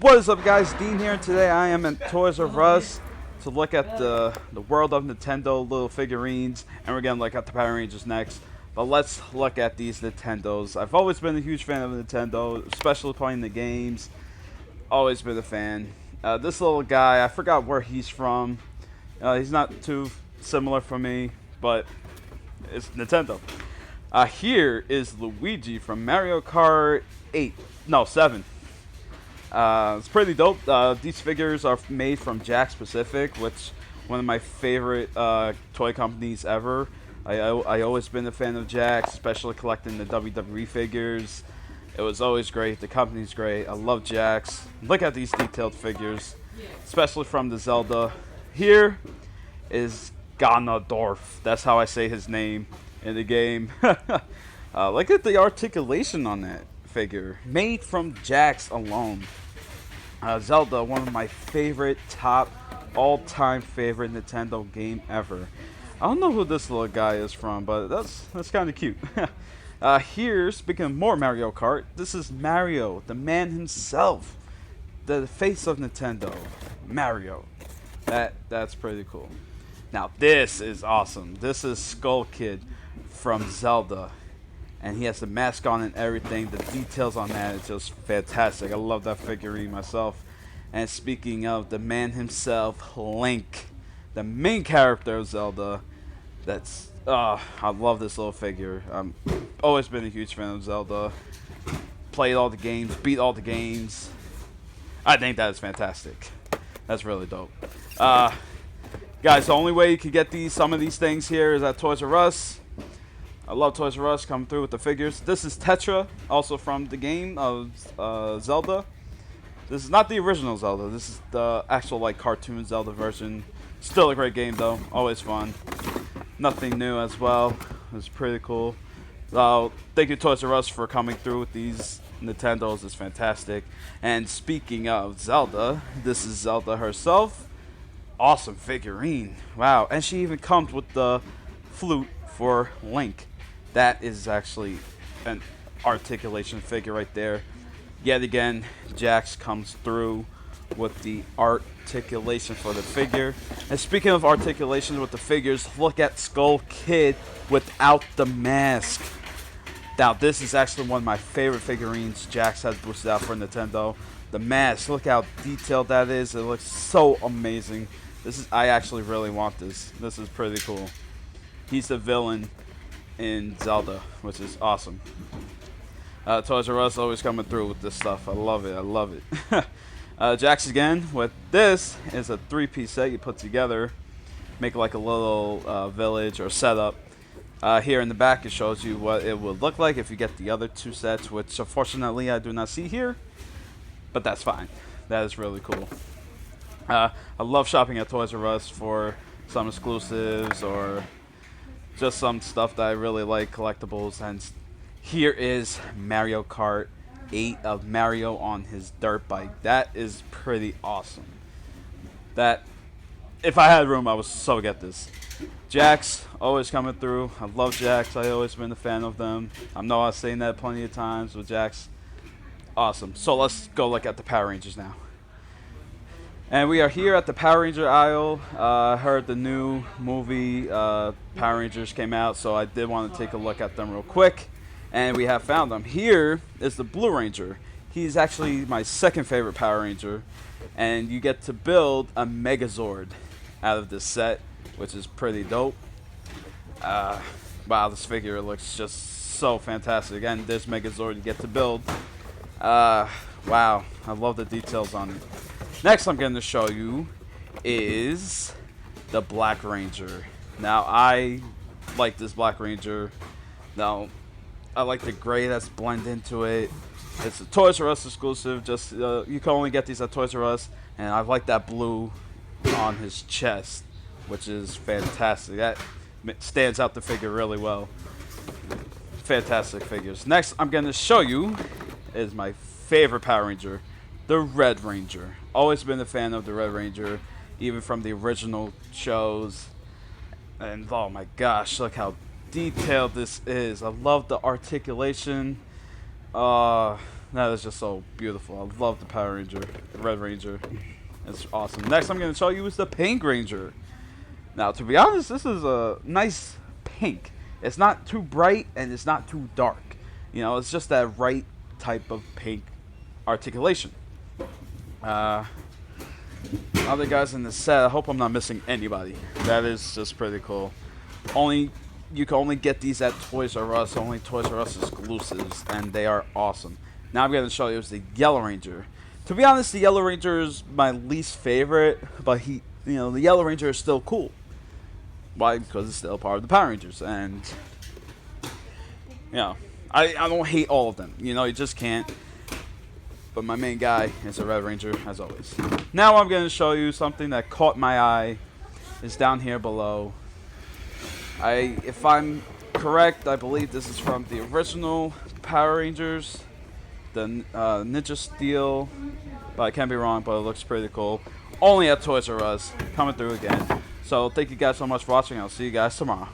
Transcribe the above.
What is up, guys? Dean here, and today I am at Toysrus to look at the world of Nintendo little figurines, and we're gonna look at the Power Rangers next. But let's look at these Nintendos. I've always been a huge fan of Nintendo, especially playing the games. Always been a fan. This little guy, I forgot where he's from. He's not too similar for me, but it's Nintendo. Here is Luigi from Mario Kart 8. No, 7. It's pretty dope. These figures are made from JAKKS Pacific, which one of my favorite toy companies ever. I always been a fan of JAKKS, especially collecting the WWE figures. It was always great. The company's great. I love JAKKS. Look at these detailed figures, especially from the Zelda. Here is Ganondorf. That's how I say his name in the game. Look at the articulation on that figure, made from JAKKS alone. Zelda, one of my favorite, all-time favorite Nintendo game ever. I don't know who this little guy is from, but that's kind of cute. Here, speaking of more Mario Kart, this is Mario, the man himself, the face of Nintendo, Mario. That's pretty cool. Now this is awesome. This is Skull Kid from Zelda, and he has the mask on and everything. The details on that is just fantastic. I love that figurine myself. And speaking of the man himself, Link, the main character of Zelda. I love this little figure. Always been a huge fan of Zelda. Played all the games, beat all the games. I think that is fantastic. That's really dope. Guys, the only way you can get some of these things here is at Toysrus. I love Toysrus coming through with the figures. This is Tetra, also from the game of Zelda. This is not the original Zelda. This is the actual cartoon Zelda version. Still a great game though. Always fun. Nothing new as well. It's pretty cool. Thank you Toysrus for coming through with these Nintendos. It's fantastic. And speaking of Zelda, this is Zelda herself. Awesome figurine. Wow. And she even comes with the flute for Link. That is actually an articulation figure right there. Yet again, JAKKS comes through with the articulation for the figure. And speaking of articulation with the figures, look at Skull Kid without the mask. Now, this is actually one of my favorite figurines JAKKS has boosted out for Nintendo. The mask, look how detailed that is. It looks so amazing. I actually really want this. This is pretty cool. He's the villain in Zelda, which is awesome. Toysrus always coming through with this stuff. I love it. I love it. JAKKS again with this is a 3-piece set you put together, make like a little village or setup. Here in the back it shows you what it would look like if you get the other 2 sets, which unfortunately I do not see here, but that's fine. That is really cool. I love shopping at Toysrus for some exclusives or just some stuff that I really like, collectibles. And here is Mario Kart 8 of Mario on his dirt bike. That is pretty awesome. That, if I had room, I would so get this. JAKKS always coming through. I love JAKKS. I've always been a fan of them. I know I've seen that plenty of times with JAKKS. Awesome. So let's go look at the Power Rangers now. And we are here at the Power Ranger aisle. I heard the new movie Power Rangers came out, so I did want to take a look at them real quick. And we have found them. Here is the Blue Ranger. He's actually my second favorite Power Ranger. And you get to build a Megazord out of this set, which is pretty dope. Wow, this figure looks just so fantastic. Again, this Megazord you get to build. Wow, I love the details on it. Next I'm going to show you is the Black Ranger. Now, I like this Black Ranger. Now, I like the gray that's blended into it. It's a Toysrus exclusive. Just you can only get these at Toysrus. And I like that blue on his chest, which is fantastic. That stands out the figure really well. Fantastic figures. Next I'm going to show you is my favorite Power Ranger, the Red Ranger. Always been a fan of the Red Ranger, even from the original shows. And oh my gosh, look how detailed this is. I love the articulation. That is just so beautiful. I love the Power Ranger, the Red Ranger. It's awesome. Next I'm going to show you is the Pink Ranger. Now, to be honest, this is a nice pink. It's not too bright and it's not too dark. You know, it's just that right type of pink articulation. Other guys in the set, I hope I'm not missing anybody. That is just pretty cool. You can only get these at Toys-R-Us, only Toys-R-Us exclusives, and they are awesome. Now I'm going to show you is the Yellow Ranger. To be honest, the Yellow Ranger is my least favorite, but the Yellow Ranger is still cool. Why? Because it's still part of the Power Rangers, and I don't hate all of them. You just can't. But my main guy is a Red Ranger, as always. Now I'm going to show you something that caught my eye. It's down here below. If I'm correct, I believe this is from the original Power Rangers, the Ninja Steel, but I can't be wrong, but it looks pretty cool. Only at Toys-R-Us, coming through again. So thank you guys so much for watching. I'll see you guys tomorrow.